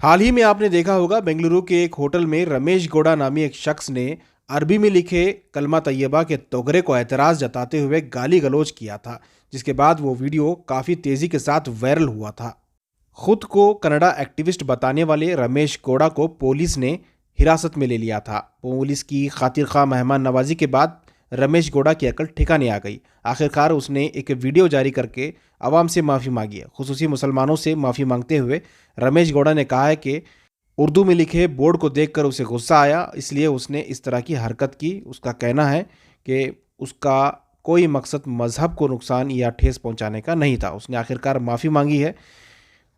हाल ही में आपने देखा होगा बेंगलुरु के एक होटल में रमेश गौड़ा नामी एक शख्स ने अरबी में लिखे कलमा तैयबा के तोगरे को एतराज़ जताते हुए गाली गलौज किया था, जिसके बाद वो वीडियो काफ़ी तेज़ी के साथ वायरल हुआ था। खुद को कनाडा एक्टिविस्ट बताने वाले रमेश गौड़ा को पुलिस ने हिरासत में ले लिया था। पुलिस की खातिर खा मेहमान नवाजी के बाद रमेश गौड़ा की अकल ठिकाने आ गई। आखिरकार उसने एक वीडियो जारी करके आवाम से माफ़ी मांगी है। खुसूसी मुसलमानों से माफ़ी मांगते हुए रमेश गौड़ा ने कहा है कि उर्दू में लिखे बोर्ड को देखकर उसे गुस्सा आया, इसलिए उसने इस तरह की हरकत की। उसका कहना है कि उसका कोई मकसद मज़हब को नुकसान या ठेस पहुंचाने का नहीं था। उसने आखिरकार माफ़ी मांगी है।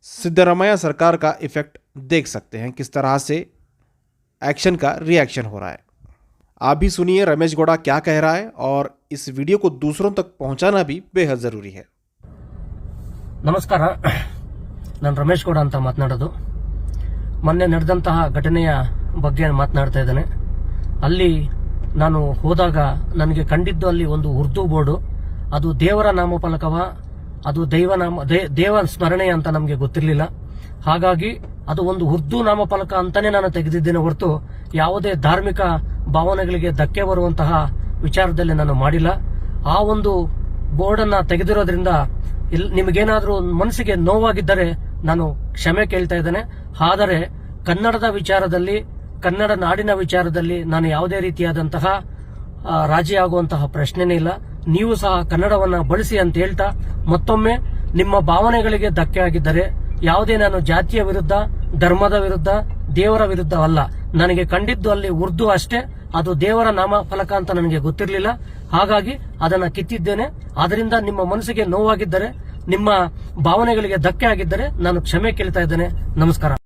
सिद्धरामैया सरकार का इफ़ेक्ट देख सकते हैं, किस तरह से एक्शन का रिएक्शन हो रहा है। आप भी सुनिए रमेश गौड़ा क्या कह रहा है, और इस वीडियो को दूसरों तक पहुंचाना भी बेहद ज़रूरी है। ನಮಸ್ಕಾರ, ನಾನು ರಮೇಶ್ ಗೌಡ ಅಂತ ಮಾತನಾಡೋದು. ಮೊನ್ನೆ ನಡೆದಂತಹ ಘಟನೆಯ ಬಗ್ಗೆ ಮಾತನಾಡ್ತಾ ಇದ್ದೇನೆ. ಅಲ್ಲಿ ನಾನು ಹೋದಾಗ ನನಗೆ ಕಂಡಿದ್ದು ಅಲ್ಲಿ ಒಂದು ಉರ್ದು ಬೋರ್ಡು, ಅದು ದೇವರ ನಾಮಫಲಕವ, ಅದು ದೇವ ಸ್ಮರಣೆ ಅಂತ ನಮಗೆ ಗೊತ್ತಿರಲಿಲ್ಲ. ಹಾಗಾಗಿ ಅದು ಒಂದು ಉರ್ದು ನಾಮಫಲಕ ಅಂತಾನೆ ನಾನು ತೆಗೆದಿದ್ದೇನೆ ಹೊರತು ಯಾವುದೇ ಧಾರ್ಮಿಕ ಭಾವನೆಗಳಿಗೆ ಧಕ್ಕೆ ಬರುವಂತಹ ವಿಚಾರದಲ್ಲಿ ನಾನು ಮಾಡಿಲ್ಲ. ಆ ಒಂದು ಬೋರ್ಡ್ ಅನ್ನ ತೆಗೆದಿರೋದ್ರಿಂದ ನಿಮಗೇನಾದ್ರೂ ಮನಸ್ಸಿಗೆ ನೋವಾಗಿದ್ದರೆ ನಾನು ಕ್ಷಮೆ ಕೇಳ್ತಾ ಇದ್ದೇನೆ. ಆದರೆ ಕನ್ನಡದ ವಿಚಾರದಲ್ಲಿ, ಕನ್ನಡ ನಾಡಿನ ವಿಚಾರದಲ್ಲಿ ನಾನು ಯಾವುದೇ ರೀತಿಯಾದಂತಹ ರಾಜಿ ಆಗುವಂತಹ ಪ್ರಶ್ನೆನೇ ಇಲ್ಲ. ನೀವು ಸಹ ಕನ್ನಡವನ್ನ ಬಳಸಿ ಅಂತ ಹೇಳ್ತಾ, ಮತ್ತೊಮ್ಮೆ ನಿಮ್ಮ ಭಾವನೆಗಳಿಗೆ ಧಕ್ಕೆ ಆಗಿದ್ದರೆ, ಯಾವುದೇ ನಾನು ಜಾತಿಯ ವಿರುದ್ಧ, ಧರ್ಮದ ವಿರುದ್ಧ, ದೇವರ ವಿರುದ್ಧ ಅಲ್ಲ. ನನಗೆ ಕಂಡಿದ್ದು ಅಲ್ಲಿ ಉರ್ದು ಅಷ್ಟೇ, ಅದು ದೇವರ ನಾಮ ಫಲಕ ಅಂತ ನನಗೆ ಗೊತ್ತಿರಲಿಲ್ಲ. ಹಾಗಾಗಿ ಅದನ್ನ ಕಿತ್ತಿದ್ದೇನೆ. ಅದರಿಂದ ನಿಮ್ಮ ಮನಸ್ಸಿಗೆ ನೋವಾಗಿದ್ದರೆ, ನಿಮ್ಮ ಭಾವನೆಗಳಿಗೆ ಧಕ್ಕೆ ಆಗಿದ್ದರೆ ನಾನು ಕ್ಷಮೆ ಕೇಳ್ತಾ ಇದ್ದೇನೆ. ನಮಸ್ಕಾರ.